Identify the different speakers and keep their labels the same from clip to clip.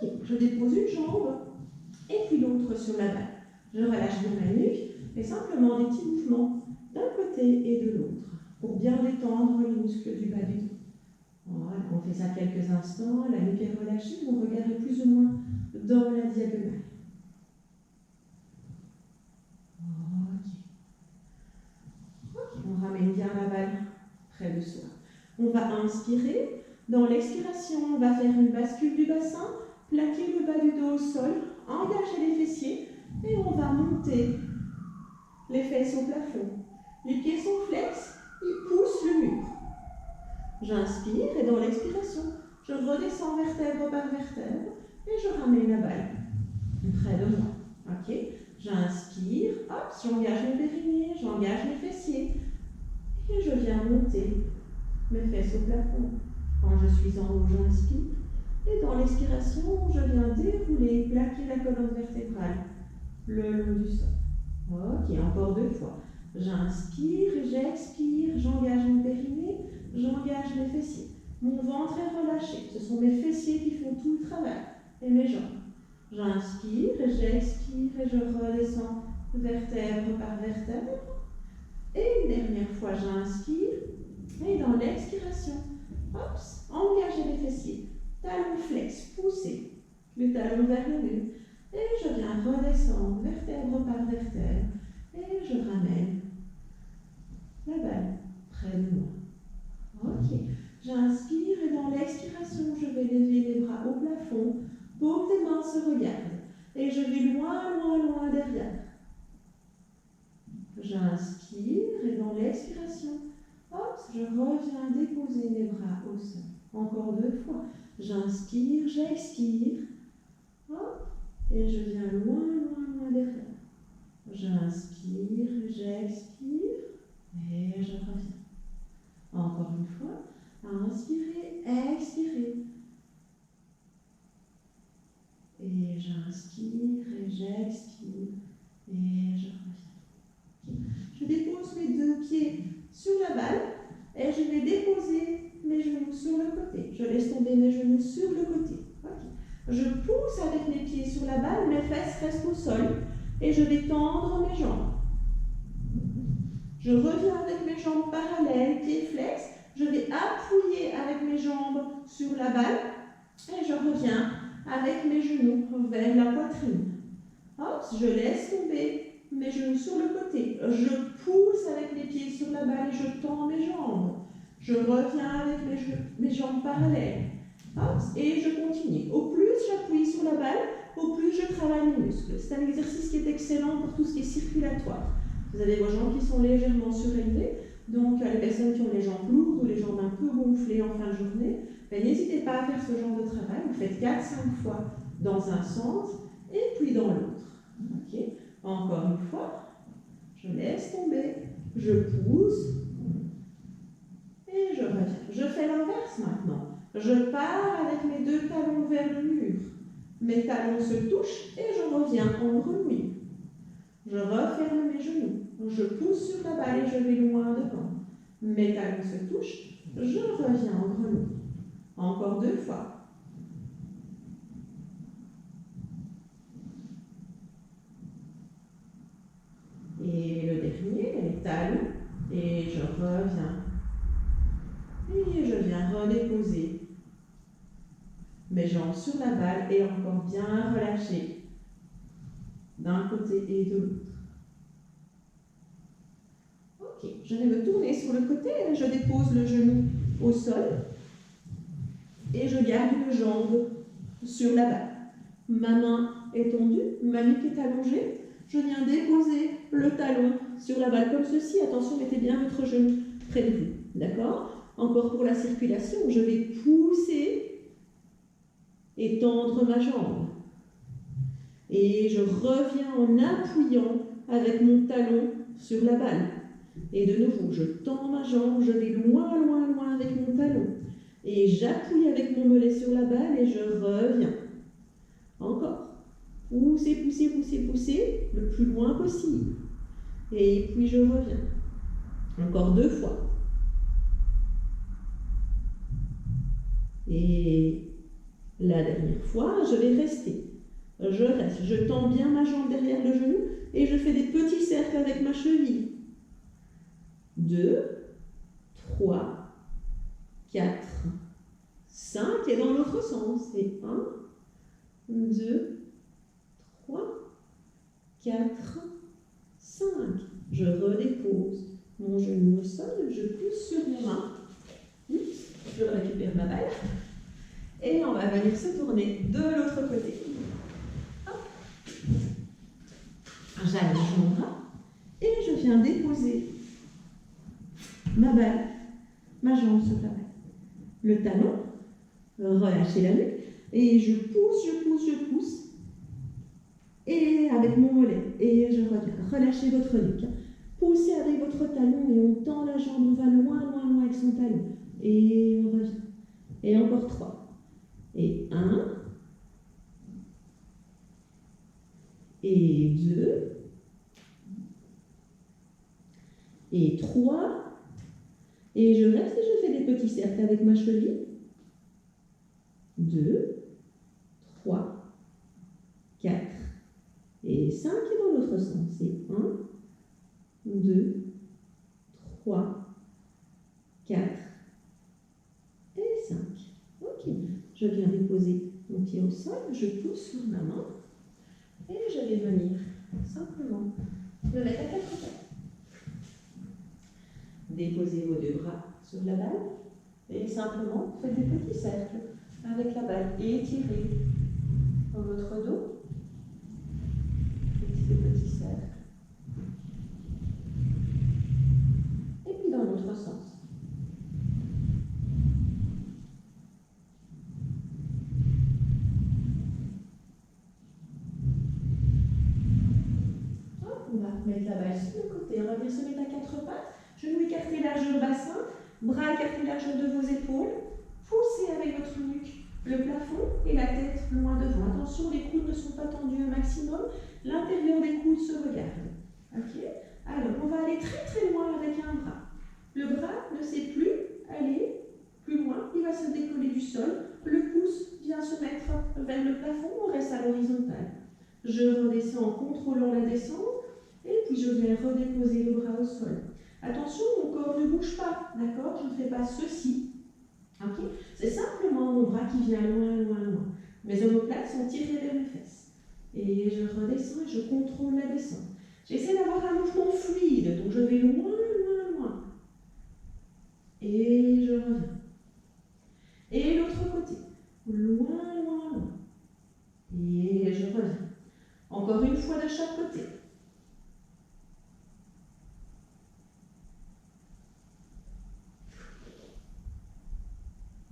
Speaker 1: Ok, je dépose une jambe et puis l'autre sur la balle. Je relâche bien ma nuque et simplement des petits mouvements d'un côté et de l'autre pour bien détendre les muscles du bas du dos. Voilà, on fait ça quelques instants, la nuque est relâchée, mon regard est plus ou moins dans la diagonale. Ok, on ramène bien la balle près de soi. On va inspirer. Dans l'expiration, on va faire une bascule du bassin, plaquer le bas du dos au sol, engager les fessiers et on va monter les fesses au plafond. Les pieds sont flex, ils poussent le mur. J'inspire et dans l'expiration, je redescends vertèbre par vertèbre et je ramène la balle près de moi. Ok, j'inspire, hop, j'engage mon périnée, j'engage mes fessiers et je viens monter mes fesses au plafond. Quand je suis en haut, j'inspire et dans l'expiration, je viens dérouler, plaquer la colonne vertébrale le long du sol. Ok, encore 2 fois. J'inspire, j'expire, j'engage mon périnée, j'engage mes fessiers. Mon ventre est relâché. Ce sont mes fessiers qui font tout le travail et mes jambes. J'inspire, j'expire et je redescends vertèbre par vertèbre. Et une dernière fois, j'inspire. Et dans l'expiration, hop, engagez les fessiers. Talon flex, poussez le talon vers le mur. Et je viens redescendre vertèbre par vertèbre. Et je ramène la balle près de moi. Ok. J'inspire et dans l'expiration, je vais lever les bras au plafond. Paume des mains se regardent. Et je vais loin, loin, loin derrière. J'inspire et dans l'expiration, hop, je reviens déposer mes bras au sol. Encore 2 fois. J'inspire, j'expire. Hop, et je viens loin, loin, loin derrière. J'inspire, j'expire et je reviens. Encore une fois. Inspirez, expirez. Et j'inspire et j'expire et je reviens. Je dépose mes 2 pieds sur la balle et je vais déposer mes genoux sur le côté. Je laisse tomber mes genoux sur le côté. Okay. Je pousse avec mes pieds sur la balle, mes fesses restent au sol et je vais tendre mes jambes. Je reviens avec mes jambes parallèles, pieds flex. Je vais appuyer avec mes jambes sur la balle et je reviens avec mes genoux vers la poitrine. Hop, je laisse tomber mes genoux sur le côté. Je pousse avec les pieds sur la balle et je tends mes jambes. Je reviens avec mes jambes parallèles. Hop, et je continue. Au plus j'appuie sur la balle, au plus je travaille mes muscles. C'est un exercice qui est excellent pour tout ce qui est circulatoire. Vous avez vos jambes qui sont légèrement surélevées. Donc, les personnes qui ont les jambes lourdes ou les jambes un peu gonflées en fin de journée, n'hésitez pas à faire ce genre de travail. Vous faites 4-5 fois dans un sens et puis dans l'autre. Okay. Encore une fois, je laisse tomber, je pousse et je reviens. Je fais l'inverse maintenant. Je pars avec mes 2 talons vers le mur. Mes talons se touchent et je reviens en grenouille. Je referme mes genoux. Je pousse sur la balle et je vais loin devant. Mes talons se touchent, je reviens en grenouille. Encore 2 fois. Et le dernier, les talons. Et je reviens. Et je viens redéposer mes jambes sur la balle et encore bien relâcher d'un côté et de l'autre. Ok, je vais me tourner sur le côté, je dépose le genou au sol et je garde une jambe sur la balle. Ma main est tendue, ma nuque est allongée. Je viens déposer le talon sur la balle comme ceci. Attention, mettez bien votre genou près de vous. D'accord ? Encore pour la circulation, je vais pousser et tendre ma jambe. Et je reviens en appuyant avec mon talon sur la balle. Et de nouveau, je tends ma jambe, je vais loin, loin, loin avec mon talon. Et j'appuie avec mon mollet sur la balle et je reviens. Encore. Poussez, poussez, poussez, poussez, le plus loin possible. Et puis je reviens. Encore 2 fois. Et La dernière fois, je vais rester. Je reste, je tends bien ma jambe derrière le genou et je fais des petits cercles avec ma cheville. 2, 3, 4, 5 et dans l'autre sens. Et 1, 2, 3, 4, 5. Je redépose mon genou au sol, je pousse sur mes mains. Je récupère ma balle. Et on va venir se tourner de l'autre côté. J'allonge mon bras et je viens déposer ma balle, ma jambe sur la balle. Le talon, relâchez la nuque et je pousse. Et avec mon mollet, et je reviens. Relâchez votre nuque. Poussez avec votre talon et on tend la jambe, on va loin avec son talon. Et on revient. Et encore 3. Et 1. Et 2. Et 3. Et je reste et je fais des petits cercles avec ma cheville. 2, 3, 4. Et 5 et dans l'autre sens. Et 1, 2, 3, 4 et 5. Ok. Je viens déposer mon pied au sol, je pousse sur ma main et je vais venir simplement le mettre à 4 pattes. Déposez vos 2 bras sur la balle et simplement faites des petits cercles avec la balle et étirez votre dos. Des petits cercles. Et puis dans l'autre sens. Hop, on va mettre la balle sur le côté. On va bien se mettre à 4 pattes. Genoux écartés largeur bassin. Bras écartés largeur de vos épaules. Poussez avec votre nuque le plafond et la tête loin devant. Attention, les coudes ne sont pas tendus au maximum. L'intérieur des coudes se regarde. Ok? Alors, on va aller très loin avec un bras. Le bras ne sait plus aller plus loin. Il va se décoller du sol. Le pouce vient se mettre vers le plafond. On reste à l'horizontale. Je redescends en contrôlant la descente. Et puis, je viens redéposer le bras au sol. Attention, mon corps ne bouge pas. D'accord? Je ne fais pas ceci. Okay. C'est simplement mon bras qui vient loin. Mes omoplates sont tirées vers mes fesses. Et je redescends et je contrôle la descente. J'essaie d'avoir un mouvement fluide, donc je vais loin. Et je reviens. Et l'autre côté. Loin. Et je reviens. Encore une fois de chaque côté.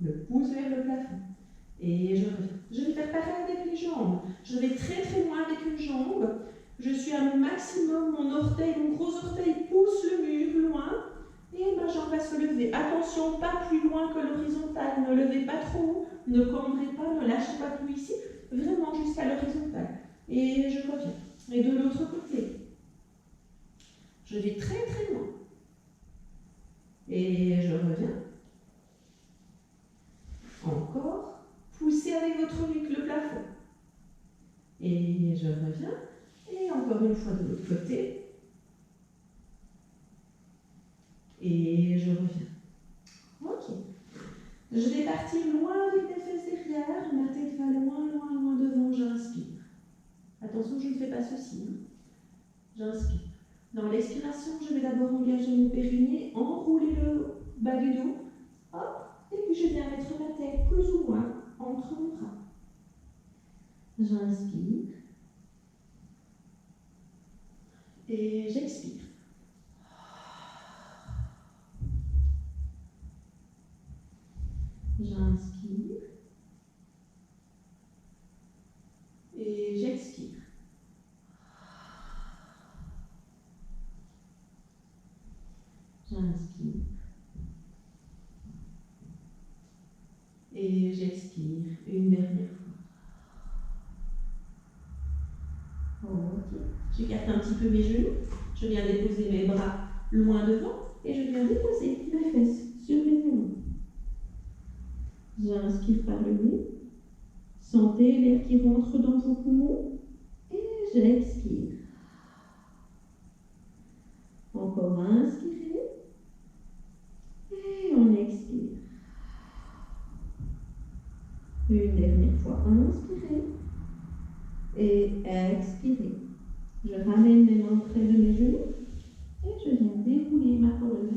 Speaker 1: Le pouce vers le plafond. Et je reviens. Je vais faire pareil avec les jambes. Je vais très loin avec une jambe. Je suis à mon maximum. Mon gros orteil pousse le mur loin. Et ma jambe va se lever. Attention, pas plus loin que l'horizontale. Ne levez pas trop haut. Ne cambrez pas. Ne lâchez pas tout ici. Vraiment jusqu'à l'horizontale. Et je reviens. Et de l'autre côté. Je vais très loin. Et je reviens. Encore, poussez avec votre nuque le plafond. Et je reviens. Et encore une fois de l'autre côté. Et je reviens. Ok. Je vais partir loin avec mes fesses derrière. Ma tête va loin devant. J'inspire. Attention, je ne fais pas ceci. J'inspire. Dans l'expiration, je vais d'abord engager mon périnée, enrouler le bas du dos. Hop. Et puis je viens mettre ma tête plus ou moins entre mes bras. J'inspire. Et j'expire. J'inspire. Et j'expire. J'inspire. Et j'expire une dernière fois. Ok. J'écarte un petit peu mes genoux. Je viens déposer mes bras loin devant et je viens déposer mes fesses sur mes genoux. J'inspire par le nez. Sentez l'air qui rentre dans vos poumons et j'expire. Encore inspirez et on expire. Une dernière fois, inspirez et expirez. Je ramène mes mains près de mes genoux et je viens dérouler ma colonne